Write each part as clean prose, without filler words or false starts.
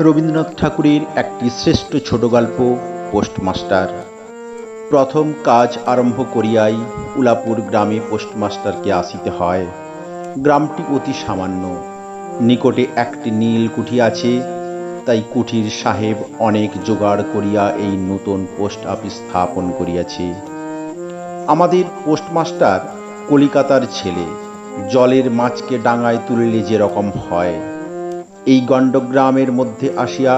রবীন্দ্রনাথ ঠাকুরের একটি শ্রেষ্ঠ ছোট গল্প পোস্টমাস্টার। প্রথম কাজ আরম্ভ করিয়াই উলাপুর গ্রামে পোস্টমাস্টারকে আসিতে হয়। গ্রামটি অতি সামান্য, নিকটে একটি নীল কুঠি আছে, তাই কুঠির সাহেব অনেক জোগাড় করিয়া এই নূতন পোস্ট অফিস স্থাপন করিয়াছে। আমাদের পোস্টমাস্টার কলিকাতার ছেলে, জলের মাছকে ডাঙায় তুলিলে যেরকম হয়, এই গণ্ডগ্রামের মধ্যে আসিয়া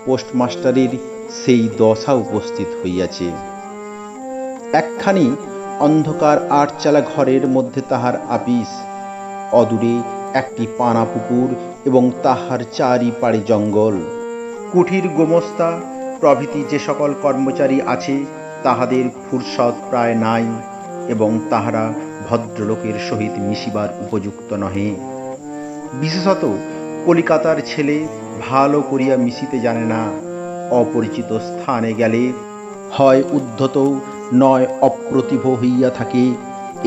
পোস্টমাস্টারের সেই দশা উপস্থিত হইয়াছে। একখানি অন্ধকার আটচালা ঘরের মধ্যে তাহার আপিস, অদূরে একটি পানা পুকুর এবং তাহার চারিপাড়ে জঙ্গল। কুঠির গোমস্তা প্রভৃতি যে সকল কর্মচারী আছে তাহাদের ফুরসত প্রায় নাই, এবং তাহারা ভদ্রলোকের সহিত মিশিবার উপযুক্ত নহে। বিশেষত কলিকাতার ছেলে ভালো করিয়া মিশিতে জানে না। অপরিচিত স্থানে গেলে হয় উদ্ধত নয় অপ্রতিভ হইয়া থাকে।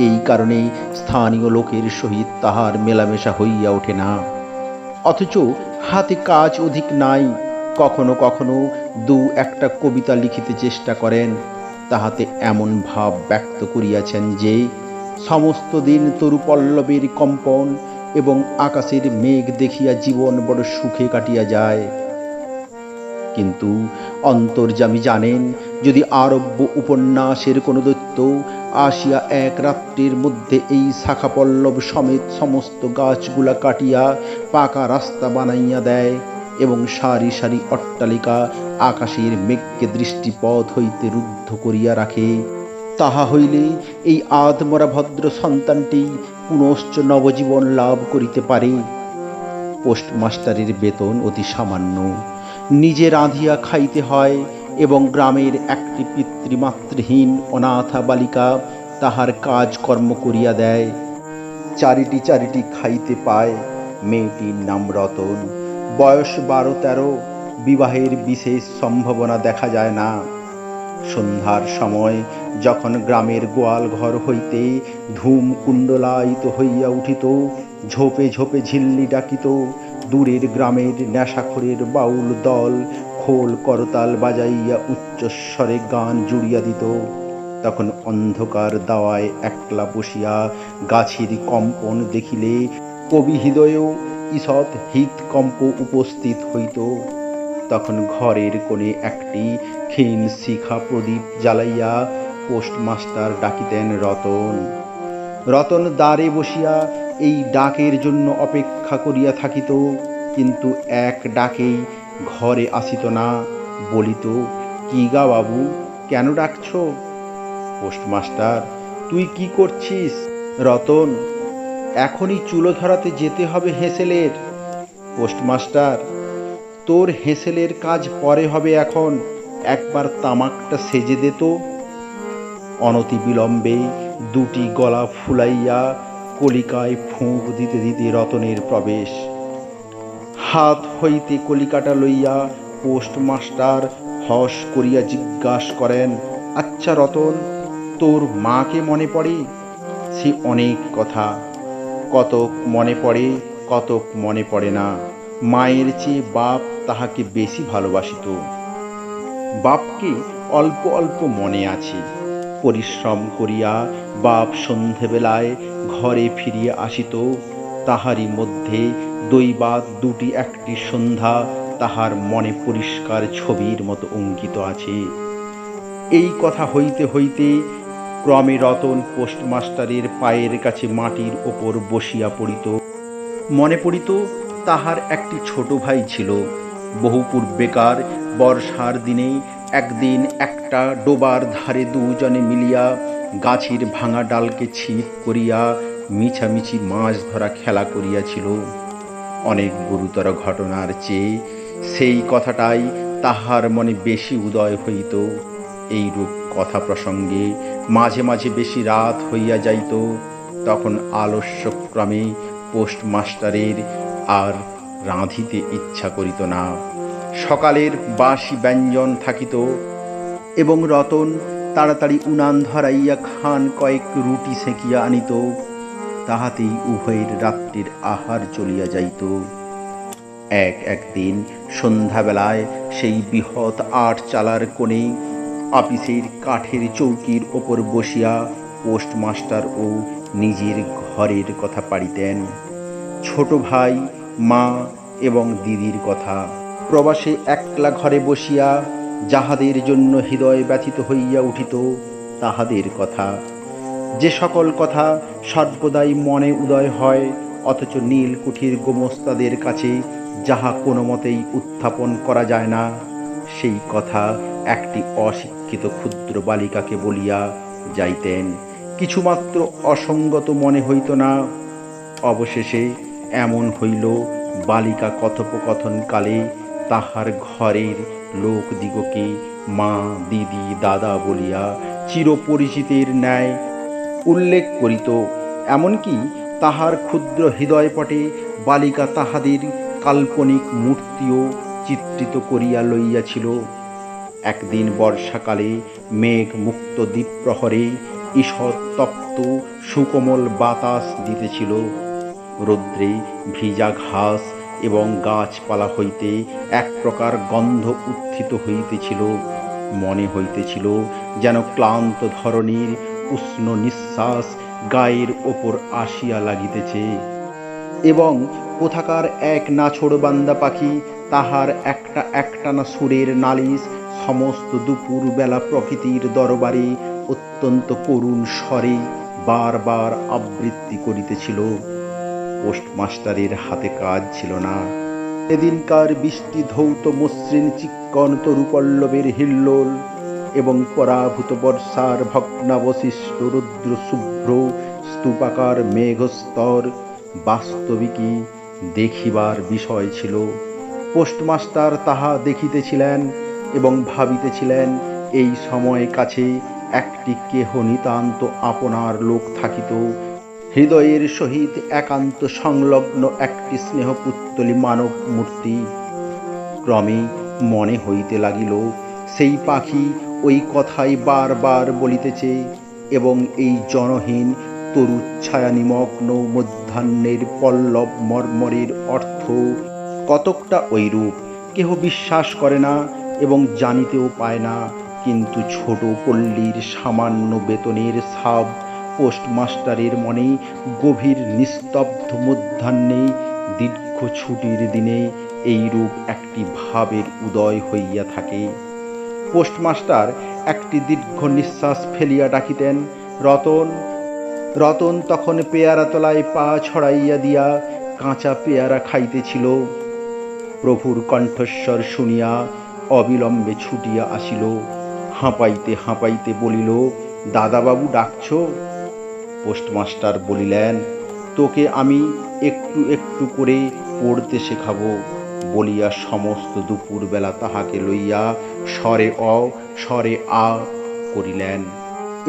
এই কারণে স্থানীয় লোকের সহিত তাহার মেলামেশা হইয়া ওঠে না। অথচ হাতে কাজ অধিক নাই। কখনো কখনো দু একটা কবিতা লিখিতে চেষ্টা করেন। তাহাতে এমন ভাব ব্যক্ত করিয়াছেন যে সমস্ত দিন তরুপল্লবের কম্পন এবং আকাশের মেঘ দেখিয়া জীবন বড় সুখে কাটিয়া যায়। কিন্তু অন্তর্যামী জানেন, যদি আরব্য উপন্যাসের কোনো দৈত্য আসিয়া এক রাত্রির মধ্যে এই শাখাপল্লব সমেত সমস্ত গাছগুলা কাটিয়া পাকা রাস্তা বানাইয়া দেয় এবং সারি সারি অট্টালিকা আকাশের মেঘকে দৃষ্টিপথ হইতে রুদ্ধ করিয়া রাখে, তাহা হইলে এই আধমরা ভদ্র সন্তানটি পুনশ্চ নবজীবন লাভ করিতে পারে। পোস্টমাস্টারের বেতন অতি সামান্য, নিজে রাঁধিয়া খাইতে হয় এবং গ্রামের একটি পিতৃমাতৃহীন অনাথা বালিকা তাহার কাজকর্ম করিয়া দেয়। চারিটি খাইতে পায়। মেয়েটির নাম রতন, বয়স 12-13, বিবাহের বিশেষ সম্ভাবনা দেখা যায় না। সন্ধ্যার সময় যখন গ্রামের গোয়াল ঘর হইতে ধূম কুণ্ডলায়িত হইয়া উঠিত, ঝোপে ঝোপে ঝিল্লি ডাকিত, দূরের গ্রামের নেশাখোরের বাউল দল খোল করতাল বাজাইয়া উচ্চস্বরে গান জুড়িয়া দিত, তখন অন্ধকার দাওয়ায় একলা বসিয়া গাছের কম্পন দেখিলে কবি হৃদয়েও ঈষৎ হৃৎকম্প উপস্থিত হইত। তখন ঘরের কোণে একটি ক্ষীণ শিখা প্রদীপ জ্বালাইয়া পোস্টমাস্টার ডাকিতেন রতন। রতন দ্বারে বসিয়া এই ডাকের জন্য অপেক্ষা করিয়া থাকিত, কিন্তু এক ডাকেই ঘরে আসিত না। বলিত, কি গা বাবু, কেন ডাকছ? পোস্টমাস্টার, তুই কি করছিস? রতন, এখনই চুলো ধরাতে যেতে হবে হেঁসেলের। পোস্টমাস্টার, তোর হেঁসেলের কাজ পরে হবে, এখন একবার তামাকটা সেজে দে তো। অনতিবিলম্বে দুটি গলা ফুলাইয়া কলিকায় ফুঁক দিতে দিতে রতনের প্রবেশ। হাত হইতে কলিকাটা লইয়া পোস্টমাস্টার হস করিয়া জিজ্ঞাসা করেন, আচ্ছা রতন, তোর মাকে মনে পড়ে? সে অনেক কথা, কতক মনে পড়ে, কতক মনে পড়ে না। মায়ের চেয়ে বাপ তাহাকে বেশি ভালোবাসিত। বাপকে অল্প অল্প মনে আছে। পরিশ্রম করিয়া বাপ সন্ধেবেলায় ঘরে ফিরিয়া আসিত, তাহারই মধ্যে দৈবাৎ দুটি একটি সন্ধ্যা তাহার মনে পরিষ্কার ছবির মতো অঙ্কিত আছে। এই কথা হইতে হইতে ক্রমে রতন পোস্টমাস্টারের পায়ের কাছে মাটির ওপর বসিয়া পড়িত। মনে পড়িত তাহার একটি ছোট ভাই ছিল। বহু পূর্বেকার বর্ষার দিনে একদিন একটা ডোবার ধারে দুজনে মিলিয়া গাছের ভাঙা ডালকে ছিপ করিয়া মিছামিছি মাছ ধরা খেলা করিয়াছিল। অনেক গুরুতর ঘটনার চেয়ে সেই কথাটাই তাহার মনে বেশি উদয় হইত। এইরূপ কথা প্রসঙ্গে মাঝে মাঝে বেশি রাত হইয়া যাইত। তখন আলস্যক্রমে পোস্টমাস্টারের আর রাঁধিতে ইচ্ছা করিত না। সকালের বাসি ব্যঞ্জন থাকিত এবং রতন তাড়াতাড়ি উনান ধরাইয়া খান কয়েক রুটি সেঁকিয়া আনিত। তাহাতেই উভয়ের রাত্রির আহার চলিয়া যাইত। একদিন সন্ধ্যাবেলায় সেই বৃহৎ ৮ চালার কোণে আপিসের কাঠের চৌকির ওপর বসিয়া পোস্টমাস্টার ও নিজের ঘরের কথা পাড়িতেন। ছোট ভাই, মা এবং দিদির কথা, প্রবাসে একলা ঘরে বসিয়া যাহাদের জন্য হৃদয় ব্যথিত হইয়া উঠিত তাহাদের কথা, যে সকল কথা সর্বদাই মনে উদয় হয় অথচ নীলকুঠির গোমস্তাদের কাছে যাহা কোনো মতেই উত্থাপন করা যায় না, সেই কথা একটি অশিক্ষিত ক্ষুদ্র বালিকাকে বলিয়া যাইতেন। কিছুমাত্র অসঙ্গত মনে হইত না। অবশেষে এমন হইল, বালিকা কথোপকথনকালে তাহার ঘরের লোকদিগকে মা, দিদি, দাদা বলিয়া চিরপরিচিতের ন্যায় উল্লেখ করিত। এমনকি তাহার ক্ষুদ্র হৃদয়পটে বালিকা তাহাদের কাল্পনিক মূর্তিও চিত্রিত করিয়া লইয়াছিল। একদিন বর্ষাকালে মেঘ মুক্ত দ্বীপ্রহরে ঈষৎ তপ্ত সুকোমল বাতাস দিতেছিল। রৌদ্রে ভিজা ঘাস এবং গাছপালা হইতে এক প্রকার গন্ধ উত্থিত হইতেছিল। মনে হইতেছিল যেন ক্লান্ত ধরণীর উষ্ণ নিঃশ্বাস গায়ের ওপর আসিয়া লাগিতেছে এবং কোথাকার এক নাছোড় বান্দা পাখি তাহার একটানা সুরের নালিশ সমস্ত দুপুর বেলা প্রকৃতির দরবারে অত্যন্ত করুণ স্বরে বারবার আবৃত্তি করিতেছিল। পোস্টমাস্টারের হাতে কাজ ছিল না। এদিনকার বৃষ্টি ধৌত মসৃণ চিক্কণ তরুপল্লবের হিল্লোল এবং পরাভূত বর্ষার ভগ্নাবশিষ্ট রুদ্র শুভ্র স্তূপাকার মেঘস্তর বাস্তবিকই দেখিবার বিষয় ছিল। পোস্টমাস্টার তাহা দেখিতেছিলেন এবং ভাবিতেছিলেন, এই সময় কাছে একটি কেহ নিতান্ত আপনার লোক থাকিত, হৃদয়ের সহিত একান্ত সংলগ্ন একটি স্নেহপুত্তলী মানব মূর্তি। ক্রমে মনে হইতে লাগিল, সেই পাখি ওই কথাই বারবার বলিতেছে এবং এই জনহীন তরুচ্ছায়া নিমগ্ন মধ্যাহ্নের পল্লব মর্মরের অর্থ কতকটা ঐরূপ কেহ বিশ্বাস করে না এবং জানিতেও পায় না। কিন্তু ছোট পল্লীর সামান্য বেতনের ছাপ পোস্টমাস্টারের মনে গভীর নিস্তব্ধ মধ্যাহ্নে দীর্ঘ ছুটির দিনে এইরূপ একটি ভাবের উদয় হইয়া থাকে। পোস্টমাস্টার একটি দীর্ঘ নিঃশ্বাস ফেলিয়া ডাকিতেন, রতন। রতন তখন পেয়ারা তলায় পা ছড়াইয়া দিয়া কাঁচা পেয়ারা খাইতেছিল। প্রভুর কণ্ঠস্বর শুনিয়া অবিলম্বে ছুটিয়া আসিল। হাঁপাইতে হাঁপাইতে বলিল, দাদাবাবু ডাকছ? পোস্টমাস্টার বলিলেন, তোকে আমি একটু একটু করে পড়তে শেখাবো বলিয়া সমস্ত দুপুরবেলা তাহাকে লইয়া স্বরে অ স্বরে আ করিলেন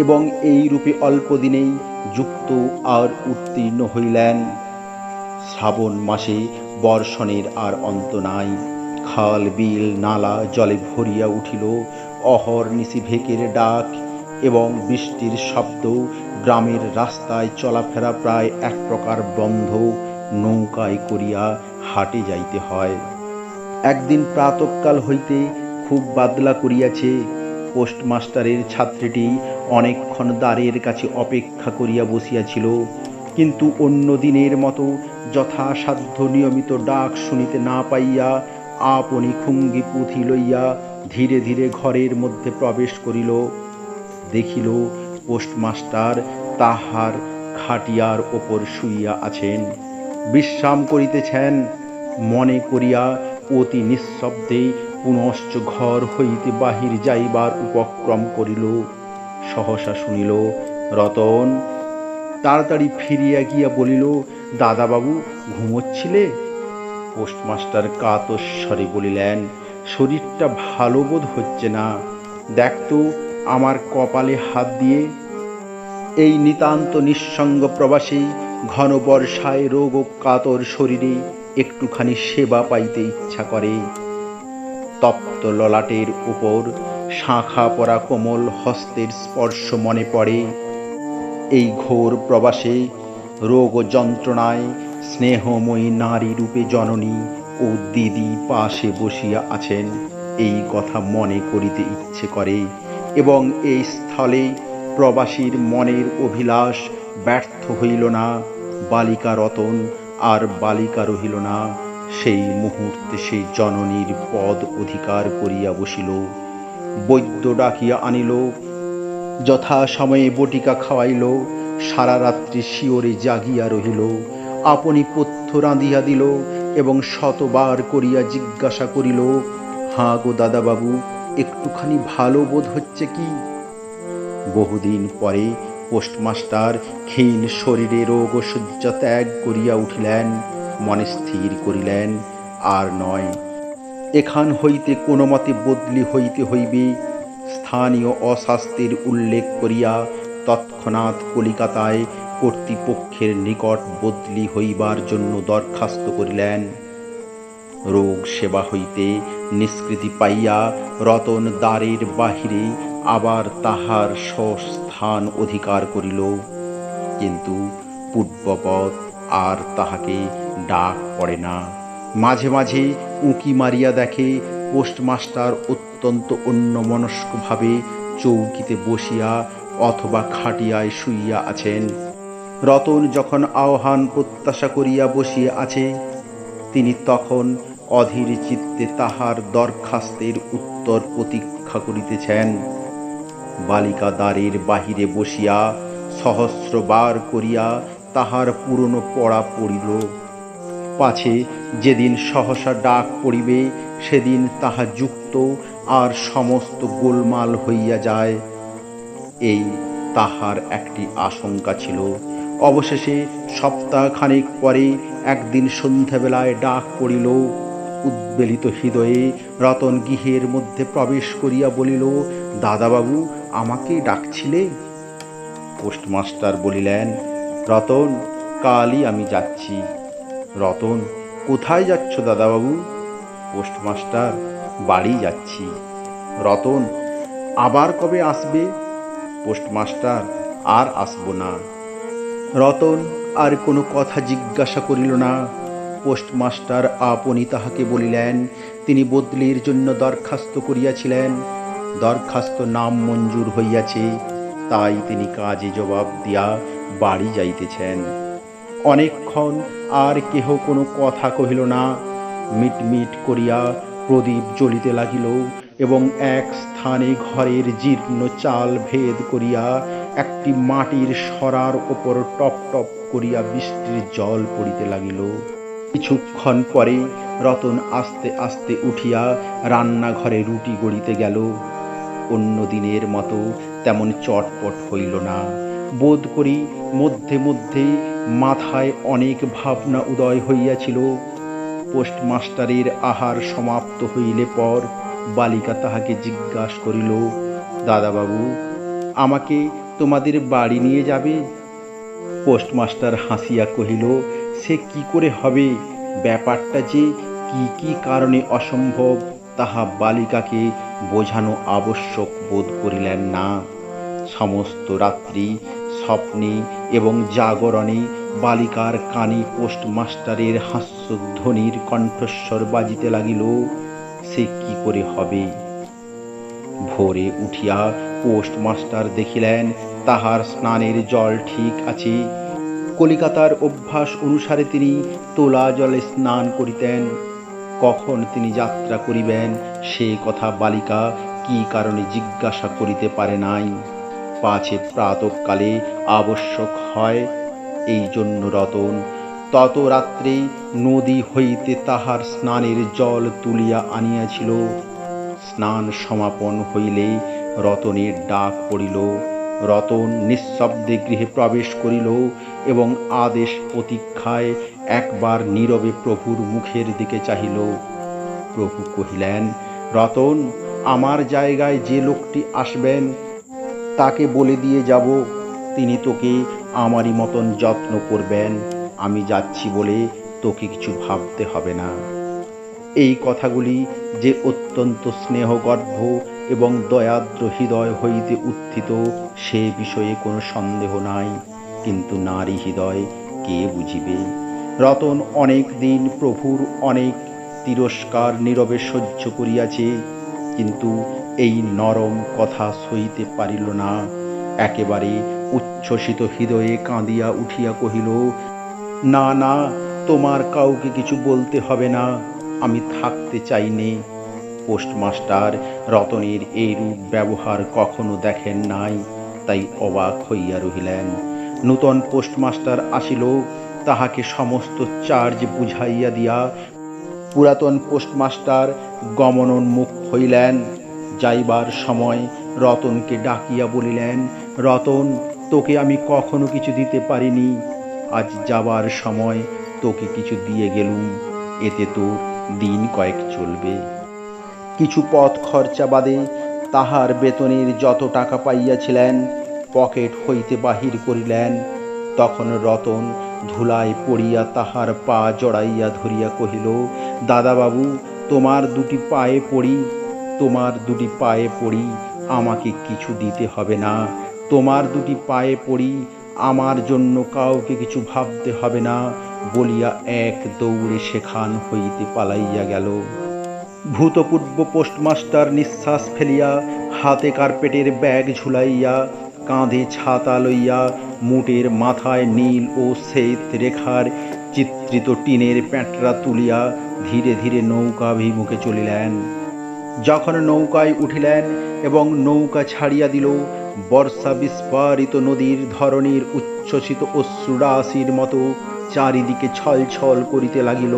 এবং এই রূপে অল্প দিনেই যুক্ত আর উত্তীর্ণ হইলেন। শ্রাবণ মাসে বর্ষণের আর অন্ত নাই। খাল, বিল, নালা জলে ভরিয়া উঠিল। অহর্নিশি ভেকের ডাক এবং বৃষ্টির শব্দ। গ্রামের রাস্তায় চলাফেরা প্রায় এক প্রকার বন্ধ। নৌকায় করিয়া হাটে যাইতে হয়। একদিন প্রাতঃকাল হইতে খুব বাদলা করিয়াছে। পোস্টমাস্টারের ছাত্রীটি অনেকক্ষণ দ্বারের কাছে অপেক্ষা করিয়া বসিয়াছিল, কিন্তু অন্য দিনের মতো যথাসাধ্য নিয়মিত ডাক শুনিতে না পাইয়া আপনি খুঙ্গি পুঁথি লইয়া ধীরে ধীরে ঘরের মধ্যে প্রবেশ করিল। দেখিল পোস্টমাস্টার তাহার খাটিয়ার ওপর শুইয়া আছেন, বিশ্রাম করিতেছেন। মনে করিয়া অতি নিঃশব্দে পুনশ্চ ঘর হইতে বাহির যাইবার উপক্রম করিল। সহসা শুনিল, রতন। তাড়াতাড়ি ফিরিয়া গিয়া বলিল, দাদাবাবু ঘুমোচ্ছিলে? পোস্টমাস্টার কাতস্বরে বলিলেন, শরীরটা ভালো বোধ হচ্ছে না, দেখ তো আমার কপালে হাত দিয়ে। এই নিতান্ত নিঃসঙ্গ প্রবাসী ঘন বর্ষায় রোগ ও কাতর শরীরে একটুখানি সেবা পাইতে ইচ্ছা করে। তপ্ত ললাটের উপর শাঁখা পরা কোমল হস্তের স্পর্শ মনে পড়ে। এই ঘোর প্রবাসে রোগ ও যন্ত্রণায় স্নেহময়ী নারী রূপে জননী ও দিদি পাশে বসিয়া আছেন, এই কথা মনে করিতে ইচ্ছে করে। এবং এই স্থলে প্রবাসীর মনের অভিলাষ ব্যর্থ হইল না। বালিকা রতন আর বালিকা রহিল না। সেই মুহূর্তে সেই জননীর পদ অধিকার করিয়া বসিল। বৈদ্য ডাকিয়া আনিল, যথা সময়ে বটিকা খাওয়াইল। সারা রাত্রি শিওরে জাগিয়া রহিল। আপনি পথ্য রাঁধিয়া দিল এবং শতবার করিয়া জিজ্ঞাসা করিল, হাঁ গো দাদাবাবু, একটুখানি ভালো বোধ হচ্ছে কি? বহুদিন পরে পোস্টমাস্টার ক্ষীণ শরীরে রোগ ও শয্যা ত্যাগ করিয়া উঠিলেন। মনে স্থির করিলেন, আর নয়, এখান হইতে কোনো মতে বদলি হইতে হইবে। স্থানীয় অস্বাস্থ্যের উল্লেখ করিয়া তৎক্ষণাৎ কলিকাতায় কর্তৃপক্ষের নিকট বদলি হইবার জন্য দরখাস্ত করিলেন। রোগ সেবা হইতে নিষ্কৃতি পাইয়া রতন দ্বারের বাহিরে আবার তাহার স্বস্থান অধিকার করিল। কিন্তু পূর্ববৎ আর তাহাকে ডাক পড়ে না। মাঝে মাঝে উঁকি মারিয়া দেখে পোস্টমাস্টার অত্যন্ত অন্যমনস্কভাবে চৌকিতে বসিয়া অথবা খাটিয়ায় শুইয়া আছেন। রতন যখন আহ্বান প্রত্যাশা করিয়া বসিয়া আছে, তিনি তখন অধীর চিত্তে তাহার দরখাস্তের উত্তর প্রতীক্ষা করিতেছেন। বালিকা দ্বারের বাহিরে বসিয়া সহস্রবার করিয়া তাহার পুরনো পড়া পড়িল, পাছে যেদিন সহসা ডাক পড়িবে সেদিন তাহা যুক্ত আর সমস্ত গোলমাল হইয়া যায়, এই তাহার একটি আশঙ্কা ছিল। অবশেষে সপ্তাহখানেক পরে একদিন সন্ধ্যাবেলায় ডাক পড়িল। উদ্বেলিত হৃদয়ে রতন গৃহের মধ্যে প্রবেশ করিয়া বলিল, দাদাবাবু, আমাকে ডাকছিলে? পোস্টমাস্টার বলিলেন, রতন, কালই আমি যাচ্ছি। রতন, কোথায় যাচ্ছ দাদাবাবু? পোস্টমাস্টার, বাড়ি যাচ্ছি। রতন, আবার কবে আসবে? পোস্টমাস্টার, আর আসব না। রতন আর কোনো কথা জিজ্ঞাসা করিল না। পোস্টমাস্টার আপনি তাহাকে বলিলেন, তিনি বদলির জন্য দরখাস্ত করিয়াছিলেন, দরখাস্ত নাম মঞ্জুর হইয়াছে, তাই তিনি কাজে জবাব দিয়া বাড়ি যাইতেছেন। অনেকক্ষণ আর কেহ কোনো কথা কহিল না। মিটমিট করিয়া প্রদীপ জ্বলিতে লাগিল এবং এক স্থানে ঘরের জীর্ণ চাল ভেদ করিয়া একটি মাটির সরার ওপর টপ টপ করিয়া বৃষ্টির জল পড়িতে লাগিল। কিছুক্ষণ পরে রতন আস্তে আস্তে উঠিয়া রান্নাঘরে রুটি গড়িতে গেল। অন্য দিনের মতো তেমন চটপট হইল না। বোধ করি মধ্যে মধ্যে মাথায় অনেক ভাবনা উদয় হইয়াছিল। পোস্টমাস্টারের আহার সমাপ্ত হইলে পর বালিকা তাহাকে জিজ্ঞাসা করিল, দাদাবাবু, আমাকে তোমাদের বাড়ি নিয়ে যাবে? পোস্টমাস্টার হাসিয়া কহিল, সে কি করে হবে? ব্যাপারটা যে কি কি কারণে অসম্ভব তাহা বালিকাকে বোঝানো আবশ্যক বোধ করিলেন না। সমস্ত রাত্রি স্বপ্নে এবং জাগরণে বালিকার কানে পোস্টমাস্টারের হাস্যধ্বনির কণ্ঠস্বর বাজিতে লাগিল। সে কি করে হবে? ভোরে উঠিয়া পোস্টমাস্টার দেখিলেন তাহার স্নানের জল ঠিক আছে। কলিকাতার অভ্যাস অনুসারে তিনি তোলা জলে স্নান করিতেন। কখন তিনি যাত্রা করিবেন সে কথা বালিকা কি কারণে জিজ্ঞাসা করিতে পারে নাই। পাছে প্রাতঃকালে আবশ্যক হয়, এই জন্য রতন তত রাত্রে নদী হইতে তাহার স্নানের জল তুলিয়া আনিয়াছিল। স্নান সমাপন হইলে রতনের ডাক পড়িল। রতন নিঃশব্দে গৃহে প্রবেশ করিল এবং আদেশ প্রতীক্ষায় একবার নীরবে প্রভুর মুখের দিকে চাহিল। প্রভু কহিলেন, রতন, আমার জায়গায় যে লোকটি আসবেন তাকে বলে দিয়ে যাব, তিনি তোকে আমারই মতন যত্ন করবেন। আমি যাচ্ছি বলে তোকে কিছু ভাবতে হবে না। এই কথাগুলি যে অত্যন্ত স্নেহগর্ভ এবং দয়াদ্র হৃদয় হইতে উত্থিত সে বিষয়ে কোনো সন্দেহ নাই। কিন্তু নারী হৃদয় কে বুঝিবে। রতন অনেক দিন প্রভুর অনেক তিরস্কার নীরবে সহ্য করিয়াছে, কিন্তু এই নরম কথা সইতে পারিল না। একেবারে উচ্ছ্বসিত হৃদয়ে কাঁদিয়া উঠিয়া কহিল, না না, তোমার কাউকে কিছু বলতে হবে না, আমি থাকতে চাই নে। পোস্টমাস্টার রতনের এইরূপ ব্যবহার কখনো দেখেন নাই, তাই অবাক হইয়া রহিলেন। নূতন পোস্টমাস্টার আসিল, তাহাকে সমস্ত চার্জ বুঝাইয়া দিয়া পুরাতন পোস্টমাস্টার গমনোন্মুখ হইলেন। যাইবার সময় রতনকে ডাকিয়া বলিলেন, রতন, তোকে আমি কখনো কিছু দিতে পারিনি, আজ যাবার সময় তোকে কিছু দিয়ে গেলুম, এতে তোর দিন কয়েক চলবে। কিছু পথ খরচা বাদে তাহার বেতনের যত টাকা পাইয়াছিলেন পকেট হইতে বাহির করিলেন। তখন রতন ধুলায় পড়িয়া তাহার পা জড়াইয়া ধরিয়া কহিল, দাদাবাবু, তোমার দুটি পায়ে পড়ি, তোমার দুটি পায়ে পড়ি, আমাকে কিছু দিতে হবে না। তোমার দুটি পায়ে পড়ি, আমার জন্য কাউকে কিছু ভাবতে হবে না, বলিয়া এক দৌড়ে সেখান হইতে পালাইয়া গেল। ভূতপূর্ব পোস্টমাস্টার নিঃশ্বাস ফেলিয়া হাতে কার্পেটের ব্যাগ ঝুলাইয়া, কাঁধে ছাতা লইয়া, মুটের মাথায় নীল ও শ্বেত রেখার চিত্রিত টিনের প্যাঁটরা তুলিয়া ধীরে ধীরে নৌকাভিমুখে চলিলেন। যখন নৌকায় উঠিলেন এবং নৌকা ছাড়িয়া দিল, বর্ষা বিস্ফারিত নদীর ধরনের উচ্ছ্বসিত অশ্রুরাশির মতো চারিদিকে ছলছল করিতে লাগিল,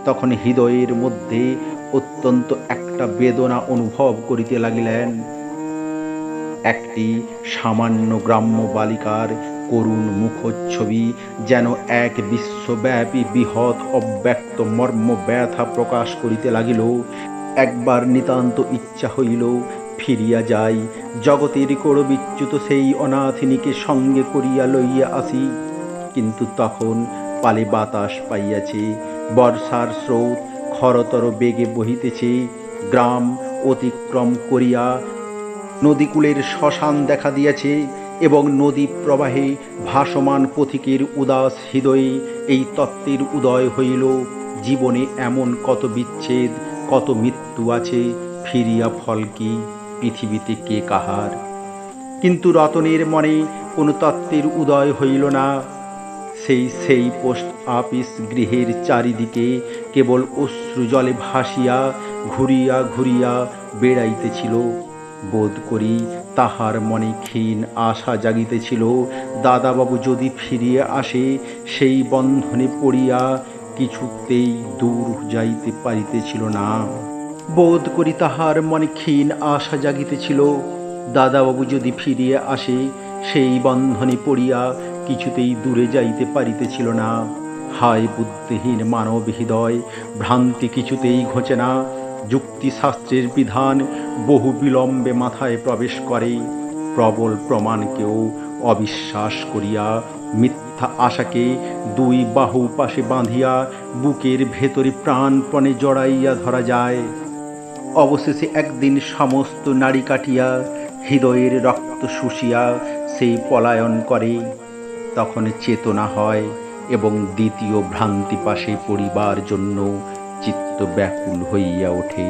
তখন হৃদয়ের মধ্যে অত্যন্ত একটা বেদনা অনুভব করিতে লাগিলেন। একটি সামান্য গ্রাম্য বালিকার করুণ মুখচ্ছবি যেন এক বিশ্বব্যাপী বৃহৎ অব্যক্ত মর্ম ব্যথা প্রকাশ করিতে লাগিল। একবার নিতান্ত ইচ্ছা হইল ফিরিয়া যাই, জগতের করবিচ্যুত সেই অনাথিনীকে সঙ্গে করিয়া লইয়া আসি, কিন্তু তখন পালে বাতাস পাইয়াছে, বর্ষার স্রোত খরতর বেগে বহিতেছে, গ্রাম অতিক্রম করিয়া নদীকূলের শ্মশান দেখা দিয়াছে, এবং নদী প্রবাহে ভাসমান পথিকের উদাস হৃদয়ে এই তত্ত্বের উদয় হইল, জীবনে এমন কত বিচ্ছেদ, কত মৃত্যু আছে, ফিরিয়া ফল কি, পৃথিবীতে কে কাহার। কিন্তু রতনের মনে কোনো তত্ত্বের উদয় হইল না। সেই পোস্ট অফিস গৃহের চারিদিকে কেবল অশ্রু জলে ভাসিয়া ঘুরিয়া ঘুরিয়া বেড়াইতেছিল। বোধ করি তাহার মনে ক্ষীণ আশা জাগিতেছিল, দাদাবাবু যদি ফিরিয়া আসে, সেই বন্ধনে পড়িয়া কিছুতেই দূর যাইতে পারিতেছিল না। বোধ করি তাহার মনে ক্ষীণ আশা জাগিতেছিল, দাদাবাবু যদি ফিরিয়া আসে, সেই বন্ধনে পড়িয়া কিছুতেই দূরে যাইতে পারিতেছিল না। হায় বুদ্ধিহীন মানব হৃদয়, ভ্রান্তি কিছুতেই ঘোচে না। যুক্তিশাস্ত্রের বিধান বহু বিলম্বে মাথায় প্রবেশ করে, প্রবল প্রমাণকেও অবিশ্বাস করিয়া মিথ্যা আশাকে দুই বাহু পাশে বাঁধিয়া বুকের ভেতরে প্রাণপণে জড়াইয়া ধরা যায়। অবশেষে একদিন সমস্ত নাড়ি কাটিয়া হৃদয়ের রক্ত শুষিয়া সেই পলায়ন করে। তখন চেতনা হয় এবং দ্বিতীয় ভ্রান্তি পাশে পড়িবার জন্য চিত্ত ব্যাকুল হইয়া ওঠে।